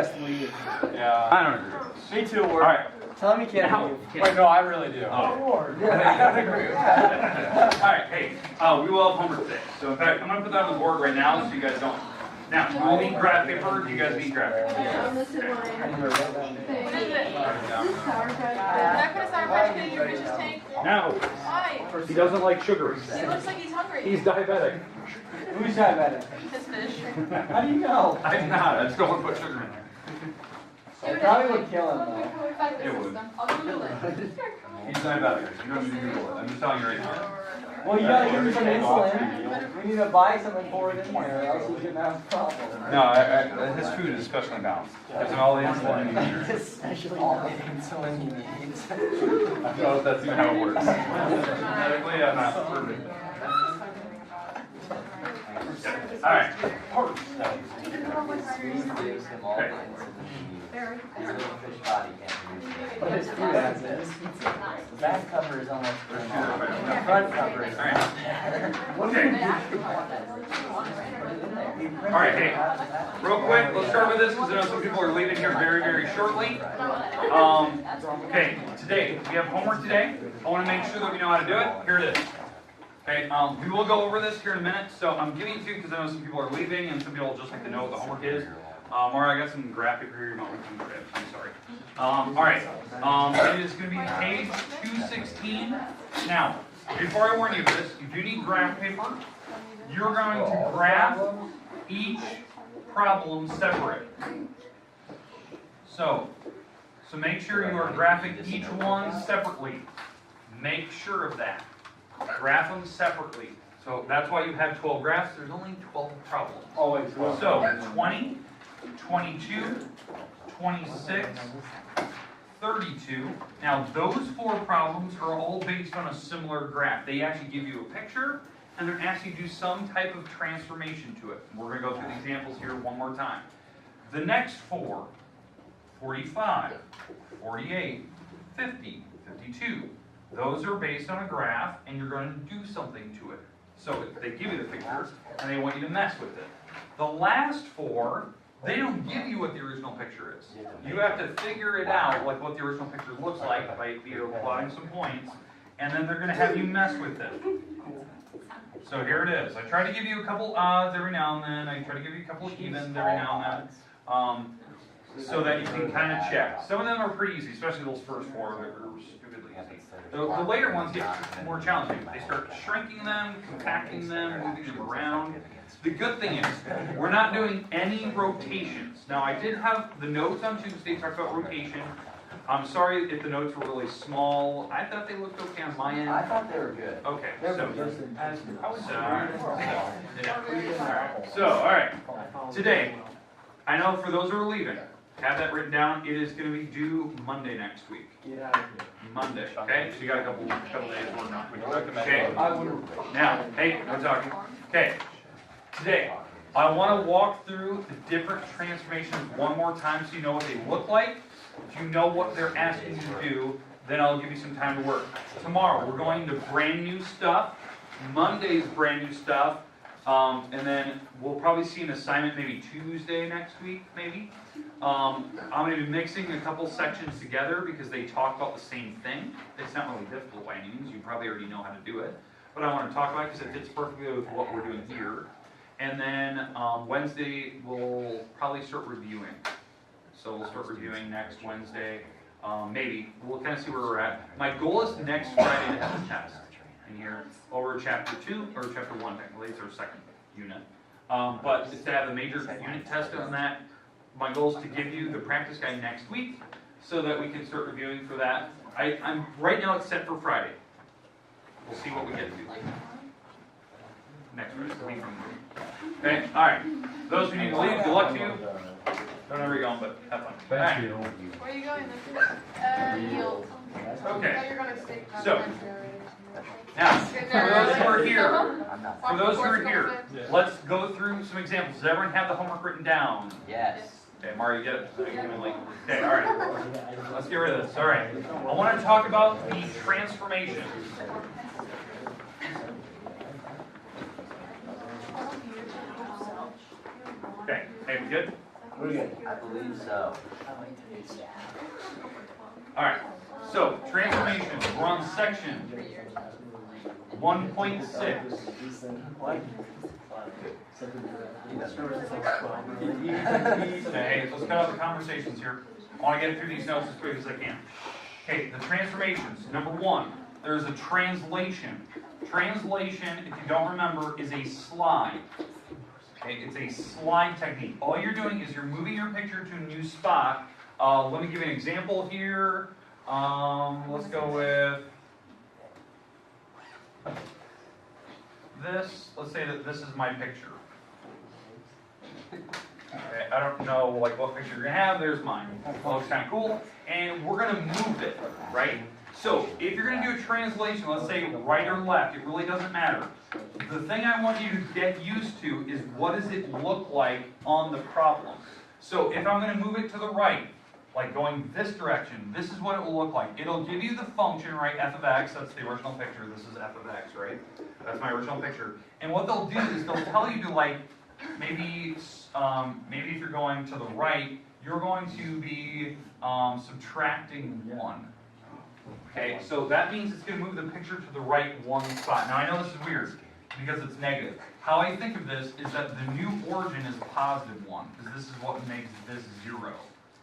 has to leave. Yeah. I don't agree. Me too, Ward. All right. Tell him he can't leave. Wait, no, I really do. Oh. I don't agree with that. All right, hey, we will have homework today. So in fact, I'm going to put that on the board right now so you guys don't. Now, we will need graph paper. Do you guys need graph paper? Yeah, this is What is it? Sour Patch Did I put a Sour Patch Kid in your fish's tank? No. Why? He doesn't like sugar. He looks like he's hungry. He's diabetic. Who's diabetic? His fish. How do you know? I'm not. I just don't want to put sugar in there. It probably would kill him though. It would. I'll Google it. He's diabetic. You don't need to Google it. I'm just telling you right now. Well, you gotta give him some insulin. We need to buy something for it in there, or else he's gonna have a problem. No, his food is especially balanced. Gives him all the insulin he needs. Especially all the insulin he needs. I don't know if that's even how it works. Medically, I'm not perfect. All right. But his food has it. The back cover is almost turned on. The front cover is not. All right, hey, real quick, let's start with this because I know some people are leaving here very, very shortly. Okay, today, we have homework today. I want to make sure that we know how to do it. Here it is. Okay, we will go over this here in a minute, so I'm giving it to you because I know some people are leaving and some people just like to know what the homework is. Or I got some graphic here, you might want to grab. I'm sorry. All right, it is going to be page 216. Now, before I warn you of this, you do need graph paper. You're going to graph each problem separate. So make sure you are graphing each one separately. Make sure of that. Graph them separately. So that's why you have 12 graphs. There's only 12 problems. Always. So 20, 22, 26, 32. Now those 4 problems are all based on a similar graph. They actually give you a picture and they're asking you to do some type of transformation to it. We're going to go through the examples here one more time. The next 4, 45, 48, 50, 52. Those are based on a graph and you're going to do something to it. So they give you the picture and they want you to mess with it. The last 4, they don't give you what the original picture is. You have to figure it out, like what the original picture looks like by plotting some points, and then they're going to have you mess with it. So here it is. I try to give you a couple odds every now and then. I try to give you a couple of evens every now and then, so that you can kind of check. Some of them are pretty easy, especially those first 4 that are stupidly easy. The later ones get more challenging. They start shrinking them, compacting them, moving them around. The good thing is, we're not doing any rotations. Now, I did have the notes on Tuesday talk about rotation. I'm sorry if the notes were really small. I thought they looked okay on my end. I thought they were good. Okay, so all right. Today, I know for those who are leaving, have that written down. It is going to be due Monday next week. Get out of here. Monday, okay? So you got a couple days working on it. Okay. Now, hey, no talking. Okay. Today, I want to walk through the different transformations one more time so you know what they look like. If you know what they're asking you to do, then I'll give you some time to work. Tomorrow, we're going to brand new stuff. Monday's brand new stuff. And then we'll probably see an assignment maybe Tuesday next week, maybe. I'm going to be mixing a couple sections together because they talk about the same thing. It's not really difficult by any means. You probably already know how to do it. But I want to talk about it because it fits perfectly with what we're doing here. And then Wednesday, we'll probably start reviewing. So we'll start reviewing next Wednesday. Maybe. We'll kind of see where we're at. My goal is next Friday to have a test in here over chapter 2, or chapter 1, technically. It's our second unit. But it's to have a major unit test on that. My goal is to give you the practice guide next week so that we can start reviewing for that. I'm right now it's set for Friday. We'll see what we get to. Next Friday. Okay, alright. Those who need to leave, good luck to you. Don't know where you're going, but have fun. Thank you. Where are you going? Yield. Okay. You're going to stick. So, now, for those who are here, let's go through some examples. Does everyone have the homework written down? Yes. Okay, Mario, you get it? Okay, all right. Let's get rid of this. All right. I want to talk about the transformation. Okay, hey, we good? We're good. I believe so. Alright, so transformations, we're on section 1.6. What? Okay, let's cut out the conversations here. I want to get through these notes as quick as I can. Okay, the transformations. Number one, there's a translation. Translation, if you don't remember, is a slide. Okay, it's a slide technique. All you're doing is you're moving your picture to a new spot. Let me give you an example here. Let's go with this. Let's say that this is my picture. Okay, I don't know like what picture you're gonna have. There's mine. It looks kind of cool, and we're gonna move it, right? So if you're gonna do a translation, let's say right or left, it really doesn't matter. The thing I want you to get used to is what does it look like on the problem. So if I'm gonna move it to the right, like going this direction, this is what it will look like. It'll give you the function, right, f of x, that's the original picture, this is f of x, right? That's my original picture. And what they'll do is they'll tell you to like, maybe if you're going to the right, you're going to be subtracting 1. Okay, so that means it's going to move the picture to the right 1 spot. Now I know this is weird because it's negative. How I think of this is that the new origin is positive 1, because this is what makes this 0.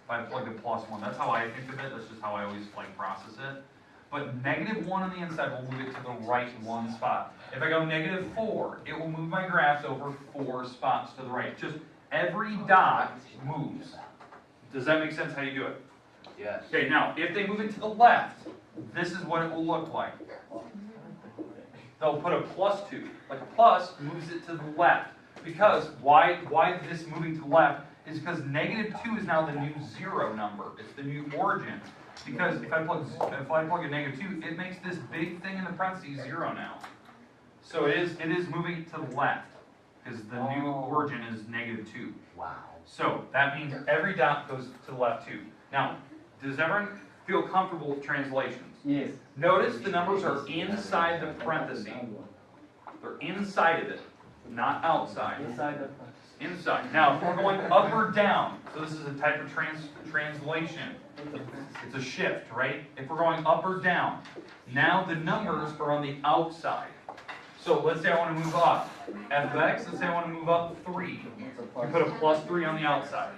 If I plug the plus 1, that's how I think of it. That's just how I always like process it. But negative 1 on the inside will move it to the right 1 spot. If I go negative 4, it will move my graphs over 4 spots to the right. Just every dot moves. Does that make sense how you do it? Yes. Okay, now, if they move it to the left, this is what it will look like. They'll put a +2. Like a plus moves it to the left. Because, why this moving to the left is because negative 2 is now the new 0 number. It's the new origin. Because if I plug a negative 2, it makes this big thing in the parentheses 0 now. So it is moving to the left. Because the new origin is negative 2. Wow. So that means every dot goes to the left too. Now, does everyone feel comfortable with translations? Yes. Notice the numbers are inside the parenthesis. They're inside of it, not outside. Inside the. Inside. Now, if we're going up or down, so this is a type of translation. It's a shift, right? If we're going up or down, now the numbers are on the outside. So let's say I want to move up f of x, let's say I want to move up 3. You put a +3 on the outside.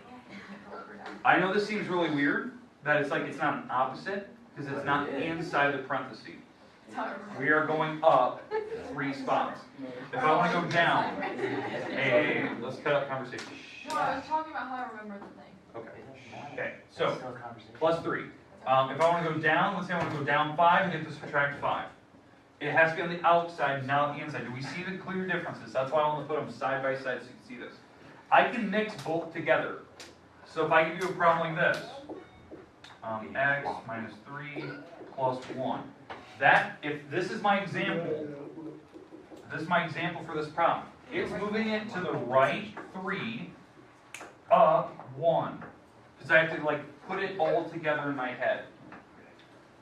I know this seems really weird, that it's like it's not an opposite, because it's not inside the parenthesis. We are going up 3 spots. If I want to go down, hey, let's cut out conversation. No, I was talking about how I remember the thing. Okay, so +3. If I want to go down, let's say I want to go down 5 and get to subtract 5. It has to be on the outside, not the inside. Do we see the clear differences? That's why I want to put them side by side so you can see this. I can mix both together. So if I give you a problem like this, x minus 3 plus 1. That, if this is my example, for this problem. It's moving it to the right 3, up 1. Because I have to like put it all together in my head.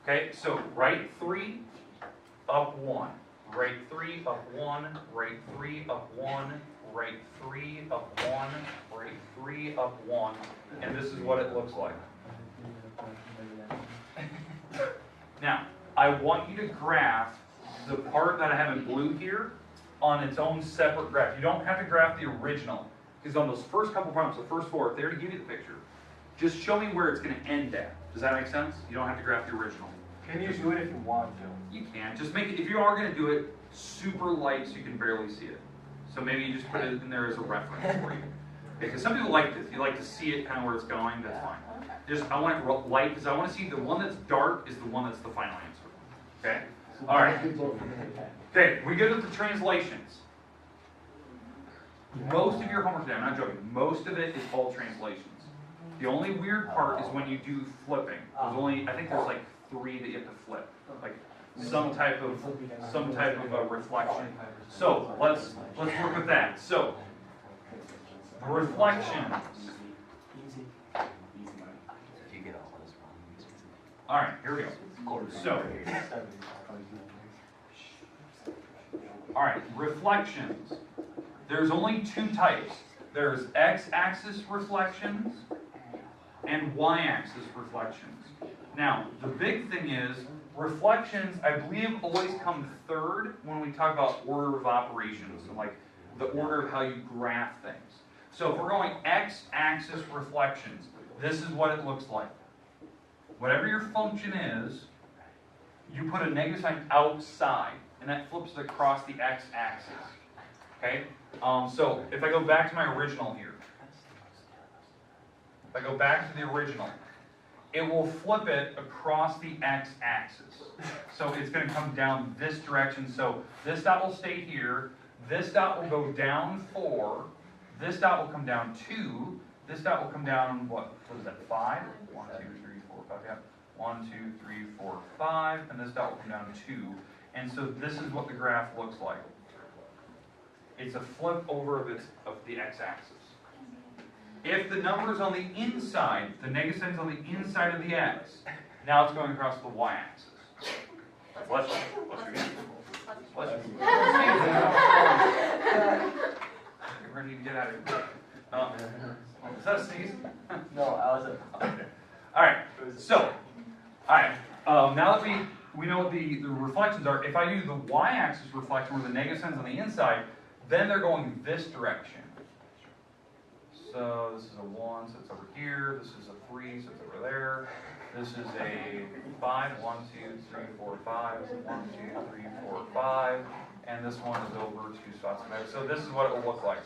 Okay, so right 3, up 1. Right 3, up 1. Right 3, up 1. Right 3, up 1. Right 3, up 1. And this is what it looks like. Now, I want you to graph the part that I have in blue here on its own separate graph. You don't have to graph the original. Because on those first couple problems, the first 4, if they were to give you the picture, just show me where it's going to end at. Does that make sense? You don't have to graph the original. Can you do it if you want to? You can. Just make it, if you are going to do it, super light so you can barely see it. So maybe you just put it in there as a reference for you. Because some people like this. You like to see it kind of where it's going, that's fine. Just, I want it light because I want to see the one that's dark is the one that's the final answer. Okay? Alright. Okay, we go to the translations. Most of your homework today, I'm not joking, most of it is all translations. The only weird part is when you do flipping. There's only, I think there's like 3 that you have to flip. Like some type of reflection. So let's work with that. So the reflections. All right, here we go. So, all right, reflections. There's only 2 types. there's x-axis reflections and y-axis reflections. Now, the big thing is, reflections, I believe, always come third when we talk about order of operations, and like the order of how you graph things. So if we're going x-axis reflections, this is what it looks like. Whatever your function is, you put a negative sign outside, and that flips it across the x-axis. Okay? So if I go back to my original here, if I go back to the original, it will flip it across the x-axis. So it's going to come down this direction. So this dot will stay here. This dot will go down 4. This dot will come down 2. This dot will come down, what is that, 5? 1, 2, 3, 4, 5, yeah. 1, 2, 3, 4, 5. And this dot will come down 2. And so this is what the graph looks like. It's a flip over of the x-axis. If the number is on the inside, the negative sign is on the inside of the x, now it's going across the y-axis. Bless you. Bless you. We're going to need to get out of here. Is that a sneeze? No, I was Alright, so, now that we know what the reflections are, if I do the y-axis reflection where the negative sign's on the inside, then they're going this direction. So this is a 1, so it's over here. This is a 3, so it's over there. This is a 5, 1, 2, 3, 4, 5. 1, 2, 3, 4, 5. And this one is over 2 spots in there. So this is what it will look like.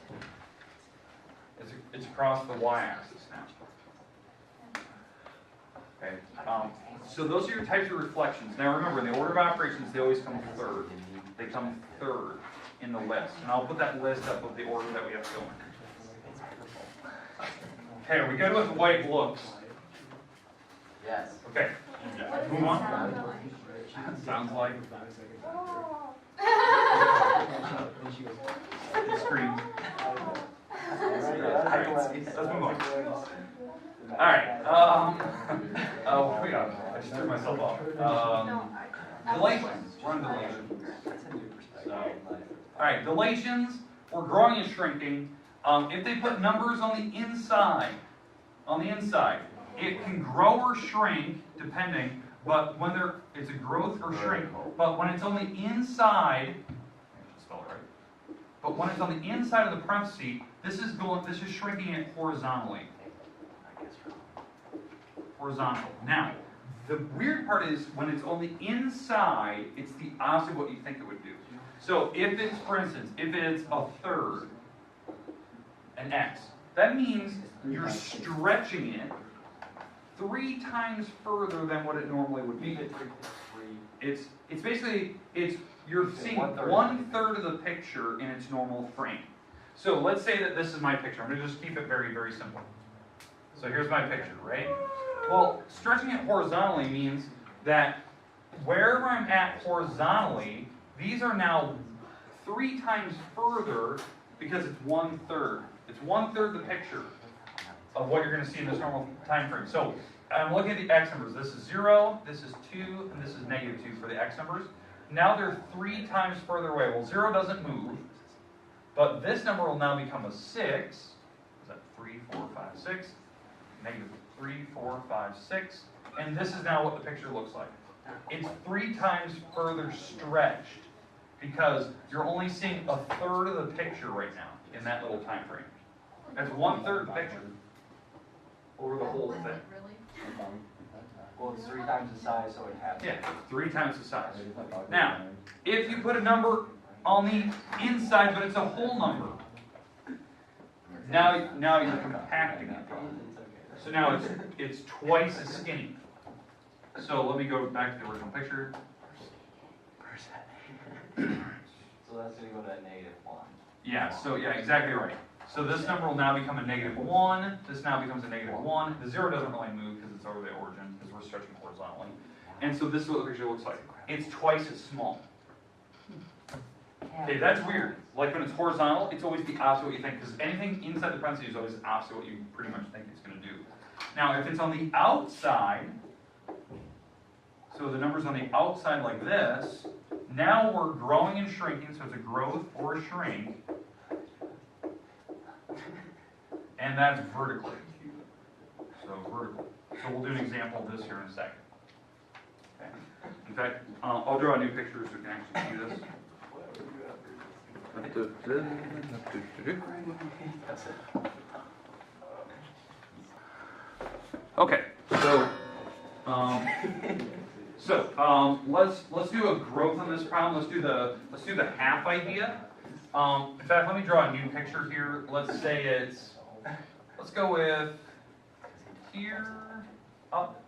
It's across the y-axis now. Okay. So those are your types of reflections. Now remember, in the order of operations, they always come third. They come third in the list. And I'll put that list up of the order that we have going. Okay, are we good with the way it looks? Yes. Okay. Move on. Sounds like it screams. Let's move on. Alright. What we got? I just threw myself off. Dilations. We're on dilations. Alright, dilations. We're growing and shrinking. If they put numbers on the inside, it can grow or shrink depending, but when it's a growth or shrink, but when it's on the inside, I should spell it right. But when it's on the inside of the parenthesis, this is shrinking it horizontally. Horizontal. Now, the weird part is when it's on the inside, it's the opposite of what you think it would do. So if it's, for instance, if it's a third, an x, that means you're stretching it 3 times further than what it normally would be. It's basically, you're seeing 1/3 of the picture in its normal frame. So let's say that this is my picture. I'm going to just keep it very, very simple. So here's my picture, right? Well, stretching it horizontally means that wherever I'm at horizontally, these are now 3 times further because it's 1/3. It's 1/3 the picture of what you're going to see in this normal time frame. So I'm looking at the x numbers. This is 0, this is 2, and this is -2 for the x numbers. Now they're 3 times further away. Well, 0 doesn't move, but this number will now become a 6. Is that 3, 4, 5, 6? -3, 4, 5, 6. And this is now what the picture looks like. It's 3 times further stretched because you're only seeing 1/3 of the picture right now in that little time frame. That's 1/3 of the picture over the whole thing. Really? Well, it's 3 times the size, so it has. Yeah, 3 times the size. Now, if you put a number on the inside, but it's a whole number, now you're compacting it. So now it's twice as skinny. So let me go back to the original picture. So that's going to go to a -1. Yeah, so yeah, exactly right. So this number will now become a -1. This now becomes a -1. The 0 doesn't really move because it's over the origin, because we're stretching horizontally. And so this is what the picture looks like. It's twice as small. Okay, that's weird. Like when it's horizontal, it's always the opposite of what you think, because anything inside the parentheses is always the opposite of what you pretty much think it's going to do. Now, if it's on the outside, so the number's on the outside like this, now we're growing and shrinking, so it's a growth or a shrink. and that's vertically. So vertical. So we'll do an example of this here in a second. Okay. In fact, I'll draw a new picture so you can actually see this. Okay, let's do a growth on this problem. Let's do the half idea. In fact, let me draw a new picture here. Let's say let's go with here, up.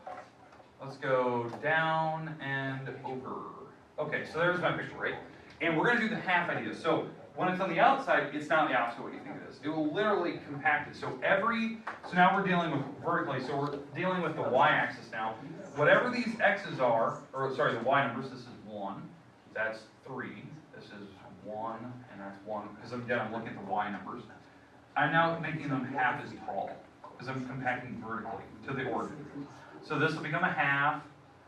Let's go down and over. Okay, so there's my picture, right? And we're gonna do the half idea. So when it's on the outside, it's not the opposite of what you think it is. It will literally compact it. So now we're dealing with vertically, so we're dealing with the y-axis now. Whatever these x's are, or sorry, the y numbers, this is 1, that's 3, this is 1, and that's 1, because I'm looking at the y numbers. I'm now making them half as tall, because I'm compacting vertically to the order. So this will become a half,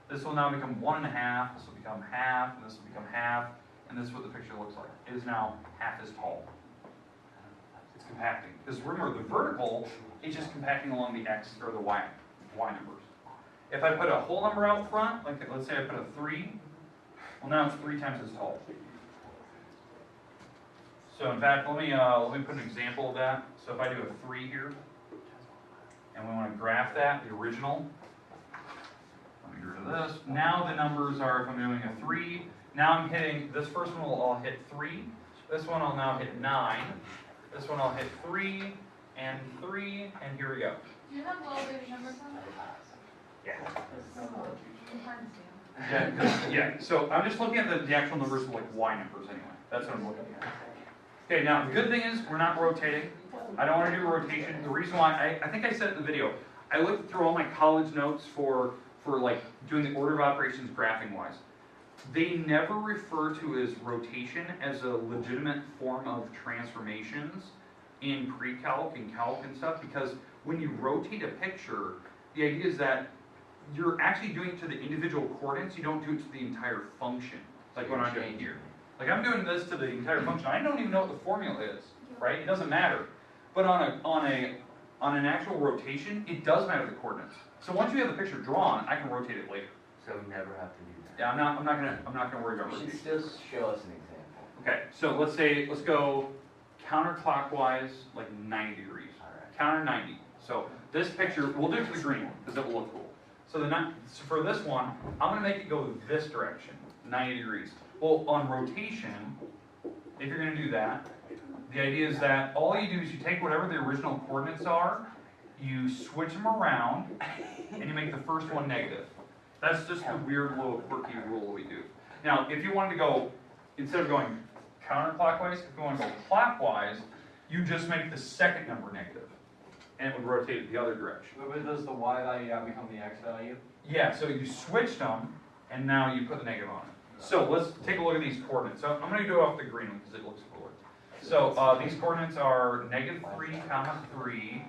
this will now become 1 1/2, this will become half, and this will become half, and this is what the picture looks like. It is now half as tall. It's compacting. Because remember, the vertical is just compacting along the x or the y numbers. If I put a whole number out front, like let's say I put a 3, well now it's 3 times as tall. So in fact, let me put an example of that. So if I do a 3 here, and we want to graph that, the original, let me get rid of this. Now the numbers are, if I'm doing a 3, now I'm hitting, this first one I'll hit 3, this one I'll now hit 9, this one I'll hit 3, and here we go. Do you have little baby numbers on it? Yeah. I'm trying to see them. Yeah, so I'm just looking at the actual numbers, like y numbers anyway. That's what I'm looking at. Okay, now the good thing is we're not rotating. I don't want to do rotation. The reason why, I think I said it in the video, I looked through all my college notes for like doing the order of operations graphing wise. They never refer to as rotation as a legitimate form of transformations in pre-calc and calc and stuff, because when you rotate a picture, the idea is that you're actually doing it to the individual coordinates, you don't do it to the entire function, like what I'm doing here. Like I'm doing this to the entire function, I don't even know what the formula is, right? It doesn't matter. But on an actual rotation, it does matter the coordinates. So once you have the picture drawn, I can rotate it later. So we never have to do that. Yeah, I'm not gonna worry about You rotation. should still show us an example. Okay, so let's go counterclockwise, like 90 degrees. Alright. Counter 90. So this picture, we'll do it for the green one, because it will look cool. So so for this one, I'm gonna make it go this direction, 90 degrees. Well, on rotation, if you're gonna do that, the idea is that all you do is you take whatever the original coordinates are, you switch them around, and you make the first one negative. That's just the weird little quirky rule we do. Now, if you wanted to go, instead of going counterclockwise, if you want to go clockwise, you just make the second number negative, and it would rotate it the other direction. But does the y value now become the x value? Yeah, so you switched them, and now you put the negative on it. So let's take a look at these coordinates. So I'm going to go off the green one because it looks cooler. So these coordinates are -3, 3.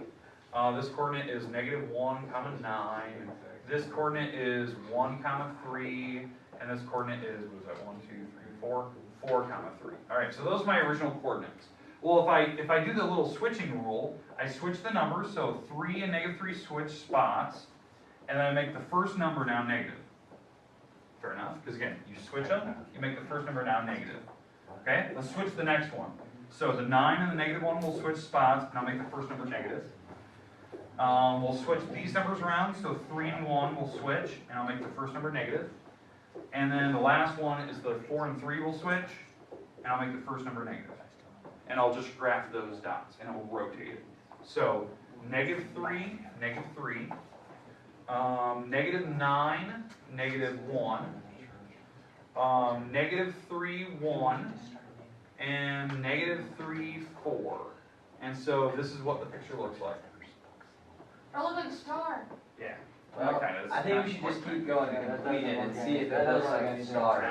This coordinate is -1, 9. This coordinate is 1, 3. And this coordinate is, what was that, 1, 2, 3, 4? 4, 3. All right, so those are my original coordinates. Well, if I do the little switching rule, I switch the numbers, so 3 and -3 switch spots, and then I make the first number now negative. Fair enough, because again, you switch them, you make the first number now negative. Okay, let's switch the next one. So the 9 and the -1 will switch spots, and I'll make the first number negative. We'll switch these numbers around, so 3 and 1 will switch, and I'll make the first number negative. And then the last one is the 4 and 3 will switch, and I'll make the first number negative. And I'll just graph those dots, and it will rotate it. So, -3, -3, -9, -1, -3, 1, and -3, 4. And so this is what the picture looks like. Or look like a star. Yeah. Well, that kind of, I think we should just keep going and complete it and see if it looks like a star.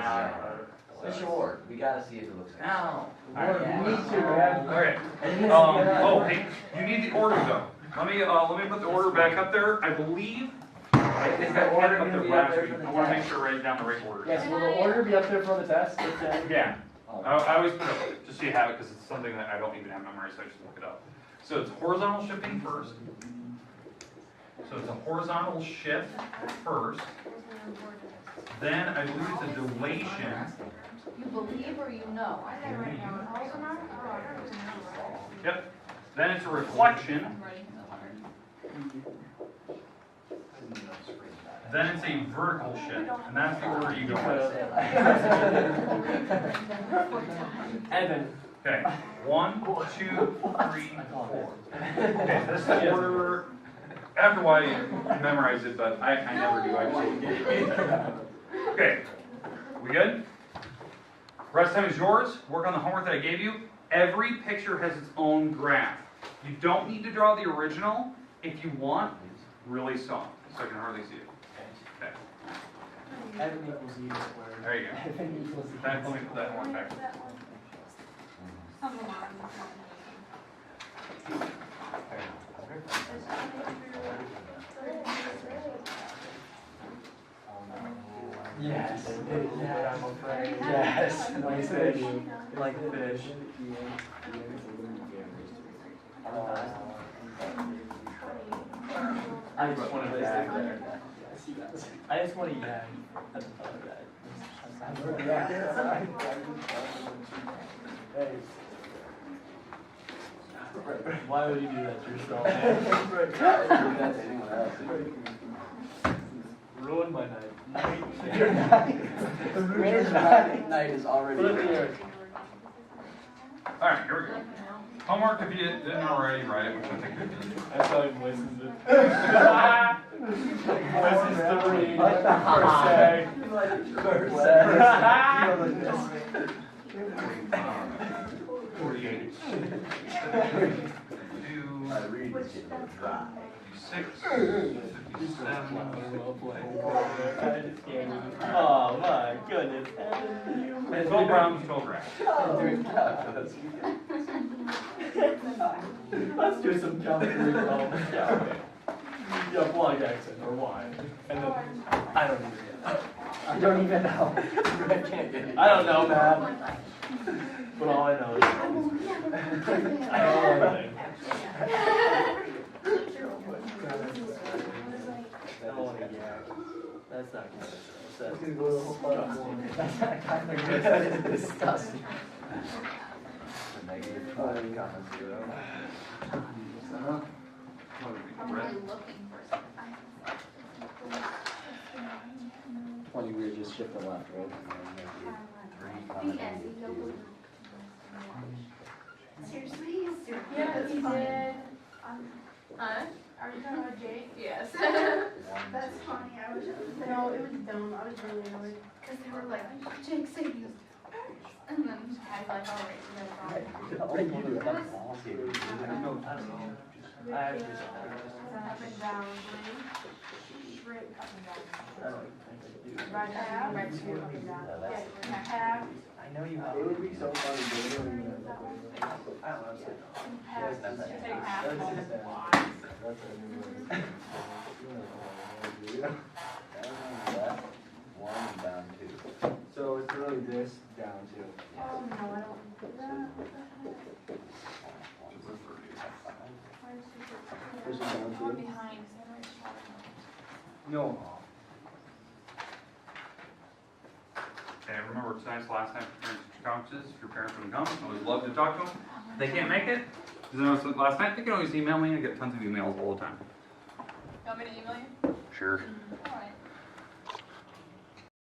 It's short. We gotta see if it looks like a star. You need to, man. Okay. Hey, you need the order though. Let me put the order back up there. I believe. I think I had it up there last week. I want to make sure I write down the right order. Yes, will the order be up there for the test? Yeah. I always put it up just so you have it because it's something that I don't even have memorized, so I just look it up. So it's horizontal shifting first. So it's a horizontal shift first. Then I believe it's a dilation. You believe or you know? Yep. Then it's a reflection. Then it's a vertical shift. And that's the order you go in. Evan. Okay. 1, 2, 3, 4. Okay, this is the order. After a while you memorize it, but I never do actually. Okay. We good? Rest time is yours. Work on the homework that I gave you. Every picture has its own graph. You don't need to draw the original. If you want, really soft, so I can hardly see it. Okay. Evan equals E squared. There you go. Evan equals E. Let me put that one back. Yes. Yeah, I'm afraid. Yes. Like fish. Like fish. I just want to yak there. I just want to yak at the thought of that. Why would you do that to yourself, man? Ruined my night. Your night is already. Put it here. Alright, here we go. Homework, if you didn't already write it, which I think you did. I saw him listen to listens to read. Per se. 48. 56, 57. Oh my goodness. Evan, 12 rounds, 12 racks. Let's do some calculating. Yeah, okay. Yeah, blog accent or why? And then I don't even know. I don't even know. I can't get it. I don't know, man. But all I know is I know everything. I don't want to yak. That's not good. That's disgusting. That is disgusting. Negative 5, comma 0. I'm really looking for something. When you were just shift the left, right? And then maybe 3, comma 82. Seriously? Yeah, he did. Huh? Are you talking about Jake? Yes. That's funny. I was no, it was dumb. I was really annoyed. Because they were like, Jake said he was first. And then I was like, all right, no problem. What do you do? I don't know. I actually Up and down, straight up and down. I don't think I do. Right half, right two, up and down. Yeah, half, I know you have. It would be so funny to do it. I don't know. half. Take half. That's off. just that. Why? That's what I mean. One and down 2. So it's really this down to. Oh, no, I don't do that. This is down One 2. behind, so I'm No. Okay, remember tonight's the last time for parents to conferences. If your parents want to come, I would love to talk to them. If they can't make it, because I know last night, they can always email me. I get tons of emails all the time. You want me to email you? Sure.